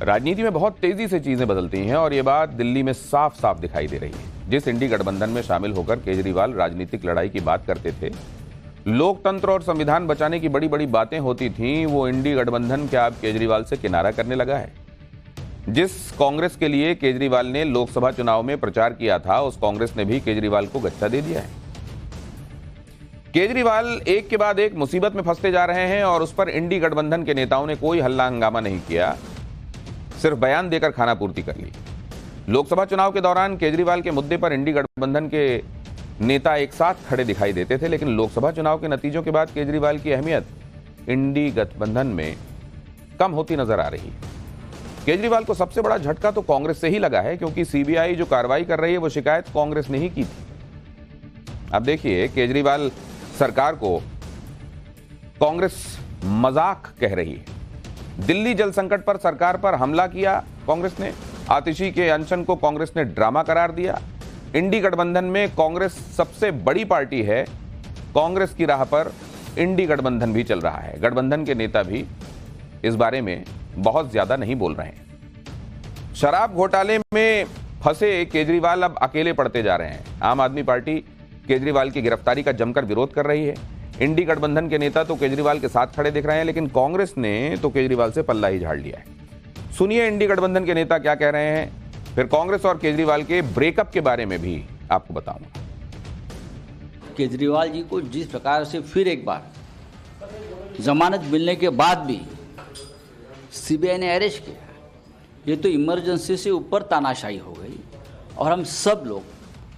राजनीति में बहुत तेजी से चीजें बदलती हैं और ये बात दिल्ली में साफ साफ दिखाई दे रही है। जिस इंडी गठबंधन में शामिल होकर केजरीवाल राजनीतिक लड़ाई की बात करते थे, लोकतंत्र और संविधान बचाने की बड़ी बड़ी बातें होती थीं, वो इंडी गठबंधन क्या अब केजरीवाल से किनारा करने लगा है? जिस कांग्रेस के लिए केजरीवाल ने लोकसभा चुनाव में प्रचार किया था, उस कांग्रेस ने भी केजरीवाल को गच्चा दे दिया है। केजरीवाल एक के बाद एक मुसीबत में फंसते जा रहे हैं और उस पर इंडी गठबंधन के नेताओं ने कोई हल्ला हंगामा नहीं किया, सिर्फ बयान देकर खानापूर्ति कर ली। लोकसभा चुनाव के दौरान केजरीवाल के मुद्दे पर इंडी गठबंधन के नेता एक साथ खड़े दिखाई देते थे, लेकिन लोकसभा चुनाव के नतीजों के बाद केजरीवाल की अहमियत इंडी गठबंधन में कम होती नजर आ रही है। केजरीवाल को सबसे बड़ा झटका तो कांग्रेस से ही लगा है, क्योंकि सीबीआई जो कार्रवाई कर रही है वो शिकायत कांग्रेस ने ही की थी। अब देखिए, केजरीवाल सरकार को कांग्रेस मजाक कह रही है। दिल्ली जल संकट पर सरकार पर हमला किया कांग्रेस ने, आतिशी के अनशन को कांग्रेस ने ड्रामा करार दिया। इंडी गठबंधन में कांग्रेस सबसे बड़ी पार्टी है, कांग्रेस की राह पर इंडी गठबंधन भी चल रहा है। गठबंधन के नेता भी इस बारे में बहुत ज्यादा नहीं बोल रहे हैं। शराब घोटाले में फंसे केजरीवाल अब अकेले पड़ते जा रहे हैं। आम आदमी पार्टी केजरीवाल की गिरफ्तारी का जमकर विरोध कर रही है। इंडी गठबंधन के नेता तो केजरीवाल के साथ खड़े दिख रहे हैं, लेकिन कांग्रेस ने तो केजरीवाल से पल्ला ही झाड़ लिया है। सुनिए इंडी गठबंधन के नेता क्या कह रहे हैं, फिर कांग्रेस और केजरीवाल के ब्रेकअप के बारे में भी आपको बताऊंगा। केजरीवाल जी को जिस प्रकार से फिर एक बार जमानत मिलने के बाद भी सीबीआई ने अरेस्ट किया, ये तो इमरजेंसी से ऊपर तानाशाही हो गई और हम सब लोग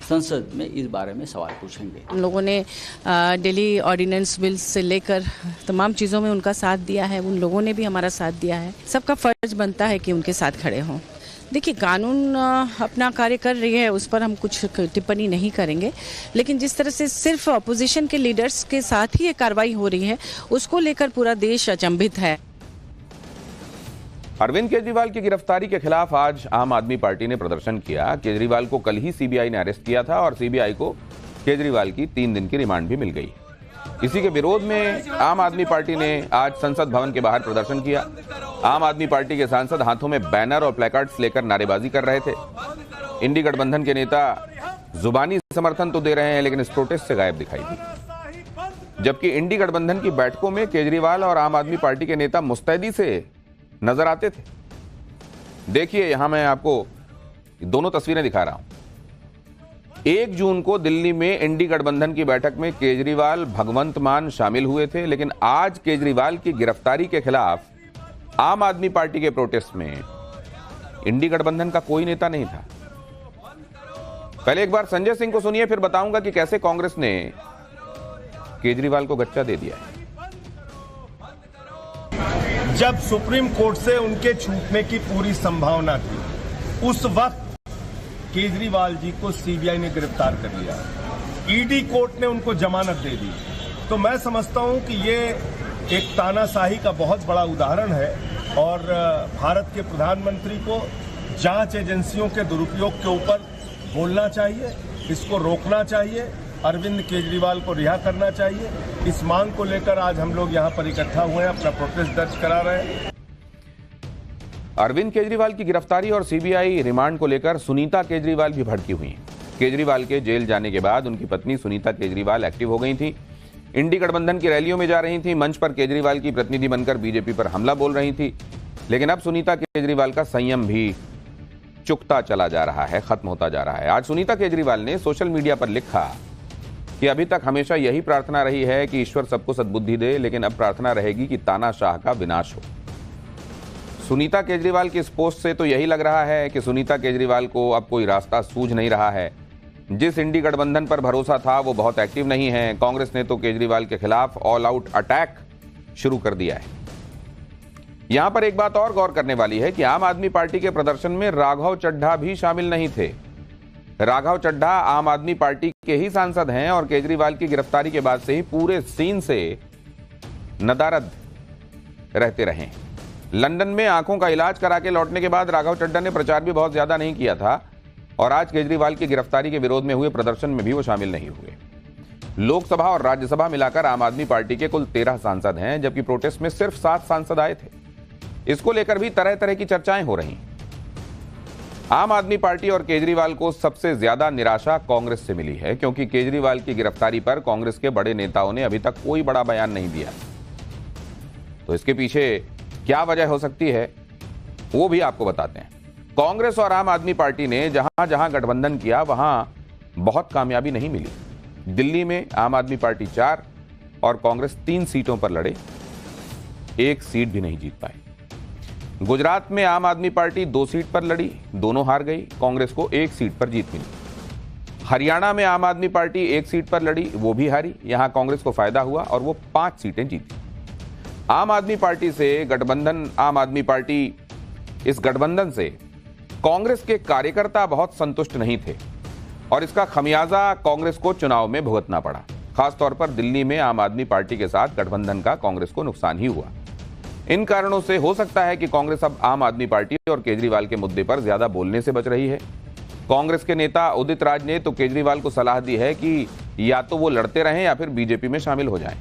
संसद में इस बारे में सवाल पूछेंगे। हम लोगों ने दिल्ली ऑर्डिनेंस बिल से लेकर तमाम चीज़ों में उनका साथ दिया है, उन लोगों ने भी हमारा साथ दिया है। सबका फर्ज बनता है कि उनके साथ खड़े हों। देखिए, कानून अपना कार्य कर रही है, उस पर हम कुछ टिप्पणी नहीं करेंगे, लेकिन जिस तरह से सिर्फ अपोजिशन के लीडर्स के साथ ही ये कार्रवाई हो रही है, उसको लेकर पूरा देश अचंभित है। अरविंद केजरीवाल की गिरफ्तारी के खिलाफ आज आम आदमी पार्टी ने प्रदर्शन किया। केजरीवाल को कल ही सीबीआई ने अरेस्ट किया था और सीबीआई को केजरीवाल की 3 दिन की रिमांड भी मिल गई। इसी के विरोध में आम आदमी पार्टी ने आज संसद भवन के बाहर प्रदर्शन किया। आम आदमी पार्टी के सांसद हाथों में बैनर और प्लेकार्ड्स लेकर नारेबाजी कर रहे थे। इंडी गठबंधन के नेता जुबानी समर्थन तो दे रहे हैं, लेकिन इस प्रोटेस्ट से गायब दिखाई दी। जबकि इंडी गठबंधन की बैठकों में केजरीवाल और आम आदमी पार्टी के नेता मुस्तैदी से नजर आते थे। देखिए, यहां मैं आपको दोनों तस्वीरें दिखा रहा हूं। 1 जून को दिल्ली में इंडी गठबंधन की बैठक में केजरीवाल, भगवंत मान शामिल हुए थे, लेकिन आज केजरीवाल की गिरफ्तारी के खिलाफ आम आदमी पार्टी के प्रोटेस्ट में इंडी गठबंधन का कोई नेता नहीं था। पहले एक बार संजय सिंह को सुनिए, फिर बताऊंगा कि कैसे कांग्रेस ने केजरीवाल को गच्चा दे दिया है। जब सुप्रीम कोर्ट से उनके छूटने की पूरी संभावना थी, उस वक्त केजरीवाल जी को सीबीआई ने गिरफ्तार कर लिया, ईडी कोर्ट ने उनको जमानत दे दी। तो मैं समझता हूं कि ये एक तानाशाही का बहुत बड़ा उदाहरण है और भारत के प्रधानमंत्री को जांच एजेंसियों के दुरुपयोग के ऊपर बोलना चाहिए, इसको रोकना चाहिए, अरविंद केजरीवाल को रिहा करना चाहिए। इस मांग को लेकर आज हम लोग यहां पर इकट्ठा हुए हैं, अपना प्रोटेस्ट दर्ज करा रहे हैं। अरविंद केजरीवाल की गिरफ्तारी और सीबीआई रिमांड को लेकर सुनीता केजरीवाल भी भड़की हुई हैं। केजरीवाल के जेल जाने के बाद उनकी पत्नी सुनीता केजरीवाल एक्टिव हो गई थी। इंडी गठबंधन की रैलियों में जा रही थी, मंच पर केजरीवाल की प्रतिनिधि बनकर बीजेपी पर हमला बोल रही थी। लेकिन अब सुनीता केजरीवाल का संयम भी चुकता चला जा रहा है, खत्म होता जा रहा है। आज सुनीता केजरीवाल ने सोशल मीडिया पर लिखा कि अभी तक हमेशा यही प्रार्थना रही है कि ईश्वर सबको सद्बुद्धि दे, लेकिन अब प्रार्थना रहेगी कि तानाशाह का विनाश हो। सुनीता केजरीवाल की इस पोस्ट से तो यही लग रहा है कि सुनीता केजरीवाल को अब कोई रास्ता सूझ नहीं रहा है। जिस इंडी गठबंधन पर भरोसा था वो बहुत एक्टिव नहीं है। कांग्रेस ने तो केजरीवाल के खिलाफ ऑल आउट अटैक शुरू कर दिया है। यहां पर एक बात और गौर करने वाली है कि आम आदमी पार्टी के प्रदर्शन में राघव चड्ढा भी शामिल नहीं थे। राघव चड्ढा आम आदमी पार्टी के ही सांसद हैं और केजरीवाल की गिरफ्तारी के बाद से ही पूरे सीन से नदारद रहते रहे। लंदन में आंखों का इलाज करा के लौटने के बाद राघव चड्ढा ने प्रचार भी बहुत ज्यादा नहीं किया था और आज केजरीवाल की गिरफ्तारी के विरोध में हुए प्रदर्शन में भी वो शामिल नहीं हुए। लोकसभा और राज्यसभा मिलाकर आम आदमी पार्टी के कुल 13 सांसद हैं, जबकि प्रोटेस्ट में सिर्फ 7 सांसद आए थे। इसको लेकर भी तरह तरह की चर्चाएं हो रही। आम आदमी पार्टी और केजरीवाल को सबसे ज्यादा निराशा कांग्रेस से मिली है, क्योंकि केजरीवाल की गिरफ्तारी पर कांग्रेस के बड़े नेताओं ने अभी तक कोई बड़ा बयान नहीं दिया। तो इसके पीछे क्या वजह हो सकती है वो भी आपको बताते हैं। कांग्रेस और आम आदमी पार्टी ने जहां जहां गठबंधन किया वहां बहुत कामयाबी नहीं मिली। दिल्ली में आम आदमी पार्टी 4 और कांग्रेस 3 सीटों पर लड़े, 1 सीट भी नहीं जीत पाए। गुजरात में आम आदमी पार्टी 2 सीट पर लड़ी, दोनों हार गई, कांग्रेस को 1 सीट पर जीत मिली। हरियाणा में आम आदमी पार्टी 1 सीट पर लड़ी, वो भी हारी, यहां कांग्रेस को फायदा हुआ और वो 5 सीटें जीती। आम आदमी पार्टी से गठबंधन इस गठबंधन से कांग्रेस के कार्यकर्ता बहुत संतुष्ट नहीं थे और इसका खमियाजा कांग्रेस को चुनाव में भुगतना पड़ा। खासतौर पर दिल्ली में आम आदमी पार्टी के साथ गठबंधन का कांग्रेस को नुकसान ही हुआ। इन कारणों से हो सकता है कि कांग्रेस अब आम आदमी पार्टी और केजरीवाल के मुद्दे पर ज्यादा बोलने से बच रही है। कांग्रेस के नेता उदित राज ने तो केजरीवाल को सलाह दी है कि या तो वो लड़ते रहें या फिर बीजेपी में शामिल हो जाएं।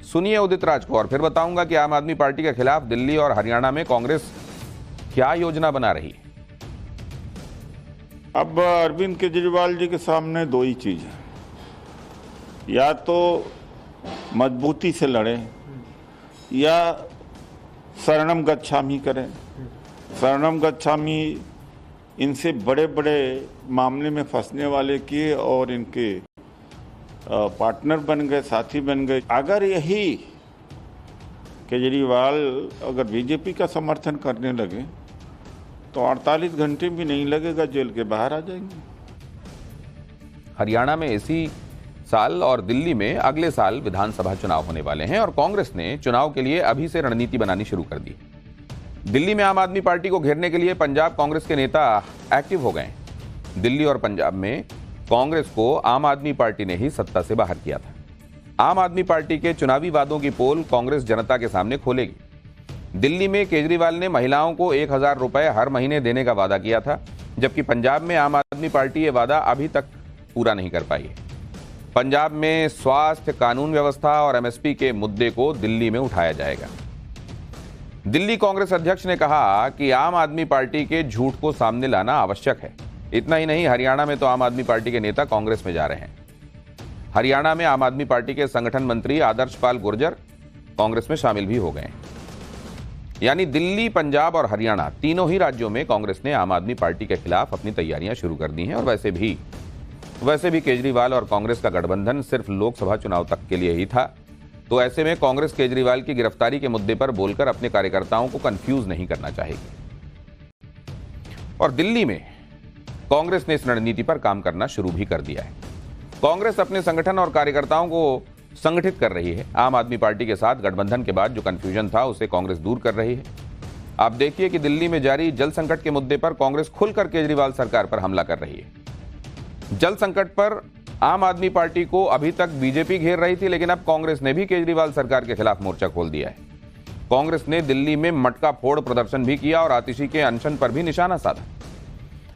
सुनिए उदित राज को और फिर बताऊंगा कि आम आदमी पार्टी के खिलाफ दिल्ली और हरियाणा में कांग्रेस क्या योजना बना रही है। अब अरविंद केजरीवाल जी के सामने 2 ही चीज है, या तो मजबूती से लड़े या शरणम गच्छामी करें। शरणम गच्छामी इनसे बड़े बड़े मामले में फंसने वाले किए और इनके पार्टनर बन गए, साथी बन गए। अगर यही केजरीवाल अगर बीजेपी का समर्थन करने लगे तो 48 घंटे भी नहीं लगेगा, जेल के बाहर आ जाएंगे। हरियाणा में इसी साल और दिल्ली में अगले साल विधानसभा चुनाव होने वाले हैं और कांग्रेस ने चुनाव के लिए अभी से रणनीति बनानी शुरू कर दी। दिल्ली में आम आदमी पार्टी को घेरने के लिए पंजाब कांग्रेस के नेता एक्टिव हो गए। दिल्ली और पंजाब में कांग्रेस को आम आदमी पार्टी ने ही सत्ता से बाहर किया था। आम आदमी पार्टी के चुनावी वादों की पोल कांग्रेस जनता के सामने खोलेगी। दिल्ली में केजरीवाल ने महिलाओं को 1000 रुपए हर महीने देने का वादा किया था, जबकि पंजाब में आम आदमी पार्टी ये वादा अभी तक पूरा नहीं कर पाई है। पंजाब में स्वास्थ्य, कानून व्यवस्था और एमएसपी के मुद्दे को दिल्ली में उठाया जाएगा। दिल्ली कांग्रेस अध्यक्ष ने कहा कि आम आदमी पार्टी के झूठ को सामने लाना आवश्यक है। इतना ही नहीं, हरियाणा में तो आम आदमी पार्टी के नेता कांग्रेस में जा रहे हैं। हरियाणा में आम आदमी पार्टी के संगठन मंत्री आदर्श पाल गुर्जर कांग्रेस में शामिल भी हो गए। यानी दिल्ली, पंजाब और हरियाणा तीनों ही राज्यों में कांग्रेस ने आम आदमी पार्टी के खिलाफ अपनी तैयारियां शुरू कर दी हैं। और वैसे भी केजरीवाल और कांग्रेस का गठबंधन सिर्फ लोकसभा चुनाव तक के लिए ही था। तो ऐसे में कांग्रेस केजरीवाल की गिरफ्तारी के मुद्दे पर बोलकर अपने कार्यकर्ताओं को कंफ्यूज नहीं करना चाहेगी। और दिल्ली में कांग्रेस ने इस रणनीति पर काम करना शुरू भी कर दिया है। कांग्रेस अपने संगठन और कार्यकर्ताओं को संगठित कर रही है। आम आदमी पार्टी के साथ गठबंधन के बाद जो कंफ्यूजन था उसे कांग्रेस दूर कर रही है। आप देखिए कि दिल्ली में जारी जल संकट के मुद्दे पर कांग्रेस खुलकर केजरीवाल सरकार पर हमला कर रही है। जल संकट पर आम आदमी पार्टी को अभी तक बीजेपी घेर रही थी, लेकिन अब कांग्रेस ने भी केजरीवाल सरकार के खिलाफ मोर्चा खोल दिया है। कांग्रेस ने दिल्ली में मटका फोड़ प्रदर्शन भी किया और आतिशी के अनशन पर भी निशाना साधा।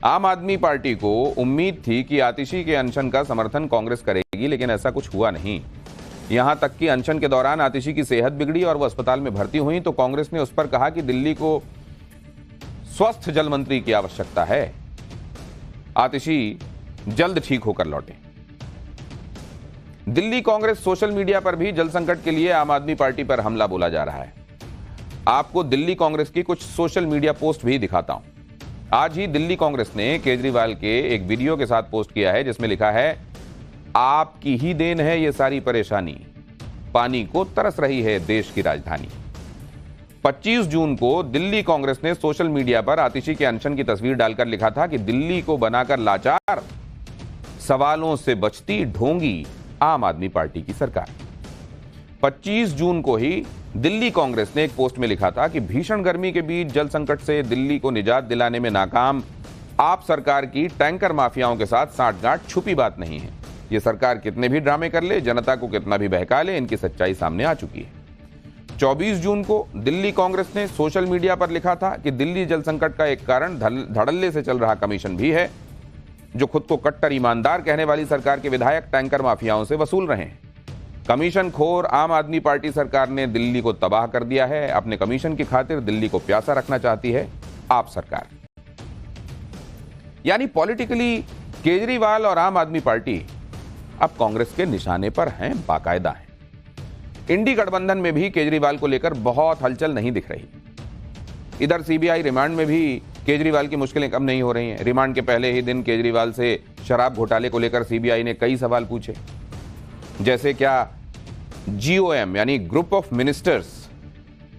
आम आदमी पार्टी को उम्मीद थी कि आतिशी के अनशन का समर्थन कांग्रेस करेगी, लेकिन ऐसा कुछ हुआ नहीं। यहां तक कि अनशन के दौरान आतिशी की सेहत बिगड़ी और वो अस्पताल में भर्ती हुई तो कांग्रेस ने उस पर कहा कि दिल्ली को स्वस्थ जल मंत्री की आवश्यकता है, आतिशी जल्द ठीक होकर लौटे। दिल्ली कांग्रेस सोशल मीडिया पर भी जल संकट के लिए आम आदमी पार्टी पर हमला बोला जा रहा है। आपको दिल्ली कांग्रेस की कुछ सोशल मीडिया पोस्ट भी दिखाता हूं। आज ही दिल्ली कांग्रेस ने केजरीवाल के एक वीडियो के साथ पोस्ट किया है जिसमें लिखा है, आपकी ही देन है ये सारी परेशानी, पानी को तरस रही है देश की राजधानी। 25 जून को दिल्ली कांग्रेस ने सोशल मीडिया पर आतिशी के अनशन की तस्वीर डालकर लिखा था कि दिल्ली को बनाकर लाचार, सवालों से बचती ढोंगी आम आदमी पार्टी की सरकार। 25 जून को ही दिल्ली कांग्रेस ने एक पोस्ट में लिखा था कि भीषण गर्मी के बीच जल संकट से दिल्ली को निजात दिलाने में नाकाम आप सरकार की टैंकर माफियाओं के साथ साठगांठ छुपी बात नहीं है। ये सरकार कितने भी ड्रामे कर ले, जनता को कितना भी बहका ले, इनकी सच्चाई सामने आ चुकी है। 24 जून को दिल्ली कांग्रेस ने सोशल मीडिया पर लिखा था कि दिल्ली जल संकट का एक कारण धड़ल्ले से चल रहा कमीशन भी है, जो खुद को कट्टर ईमानदार कहने वाली सरकार के विधायक टैंकर माफियाओं से वसूल रहे हैं। कमीशन खोर आम आदमी पार्टी सरकार ने दिल्ली को तबाह कर दिया है। अपने कमीशन की खातिर दिल्ली को प्यासा रखना चाहती है आप सरकार। यानी पॉलिटिकली केजरीवाल और आम आदमी पार्टी अब कांग्रेस के निशाने पर हैं, बाकायदा हैं। इंडी गठबंधन में भी केजरीवाल को लेकर बहुत हलचल नहीं दिख रही। इधर सीबीआई रिमांड में भी केजरीवाल की मुश्किलें कम नहीं हो रही हैं। रिमांड के पहले ही दिन केजरीवाल से शराब घोटाले को लेकर सीबीआई ने कई सवाल पूछे, जैसे क्या जीओएम यानी ग्रुप ऑफ मिनिस्टर्स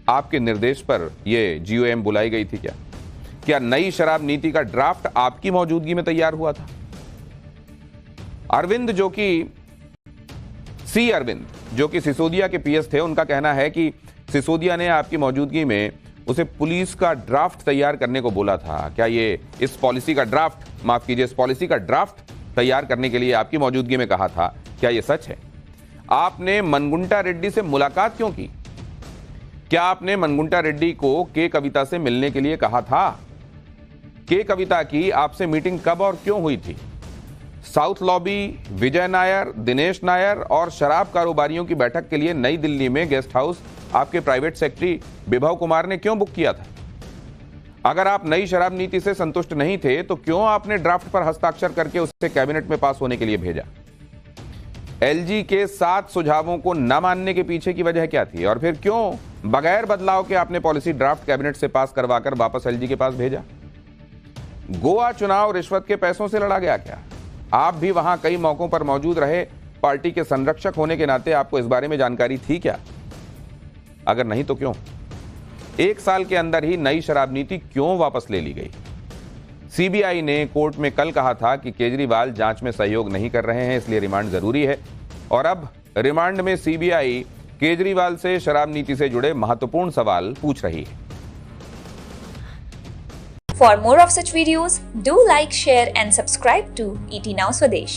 आपके निर्देश पर यह जीओएम बुलाई गई थी? क्या नई शराब नीति का ड्राफ्ट आपकी मौजूदगी में तैयार हुआ था? अरविंद जो कि सिसोदिया के पीएस थे, उनका कहना है कि सिसोदिया ने आपकी मौजूदगी में उसे पुलिस का ड्राफ्ट तैयार करने को बोला था। क्या ये इस पॉलिसी का ड्राफ्ट तैयार करने के लिए आपकी मौजूदगी में कहा था? क्या यह सच है? आपने मनगुंटा रेड्डी से मुलाकात क्यों की? क्या आपने मनगुंटा रेड्डी को के कविता से मिलने के लिए कहा था? के कविता की आपसे मीटिंग कब और क्यों हुई थी? साउथ लॉबी, विजय नायर, दिनेश नायर और शराब कारोबारियों की बैठक के लिए नई दिल्ली में गेस्ट हाउस आपके प्राइवेट सेक्रेटरी विभव कुमार ने क्यों बुक किया था? अगर आप नई शराब नीति से संतुष्ट नहीं थे तो क्यों आपने ड्राफ्ट पर हस्ताक्षर करके उसे कैबिनेट में पास होने के लिए भेजा? एलजी के 7 सुझावों को न मानने के पीछे की वजह क्या थी? और फिर क्यों बगैर बदलाव के आपने पॉलिसी ड्राफ्ट कैबिनेट से पास करवाकर वापस एलजी के पास भेजा? गोवा चुनाव रिश्वत के पैसों से लड़ा गया क्या? आप भी वहां कई मौकों पर मौजूद रहे। पार्टी के संरक्षक होने के नाते आपको इस बारे में जानकारी थी क्या? अगर नहीं तो क्यों? 1 साल के अंदर ही नई शराब नीति क्यों वापस ले ली गई? सीबीआई ने कोर्ट में कल कहा था कि केजरीवाल जांच में सहयोग नहीं कर रहे हैं, इसलिए रिमांड जरूरी है। और अब रिमांड में सीबीआई केजरीवाल से शराब नीति से जुड़े महत्वपूर्ण सवाल पूछ रही है। For more of such videos, do like, share and subscribe to ET Now Swadesh.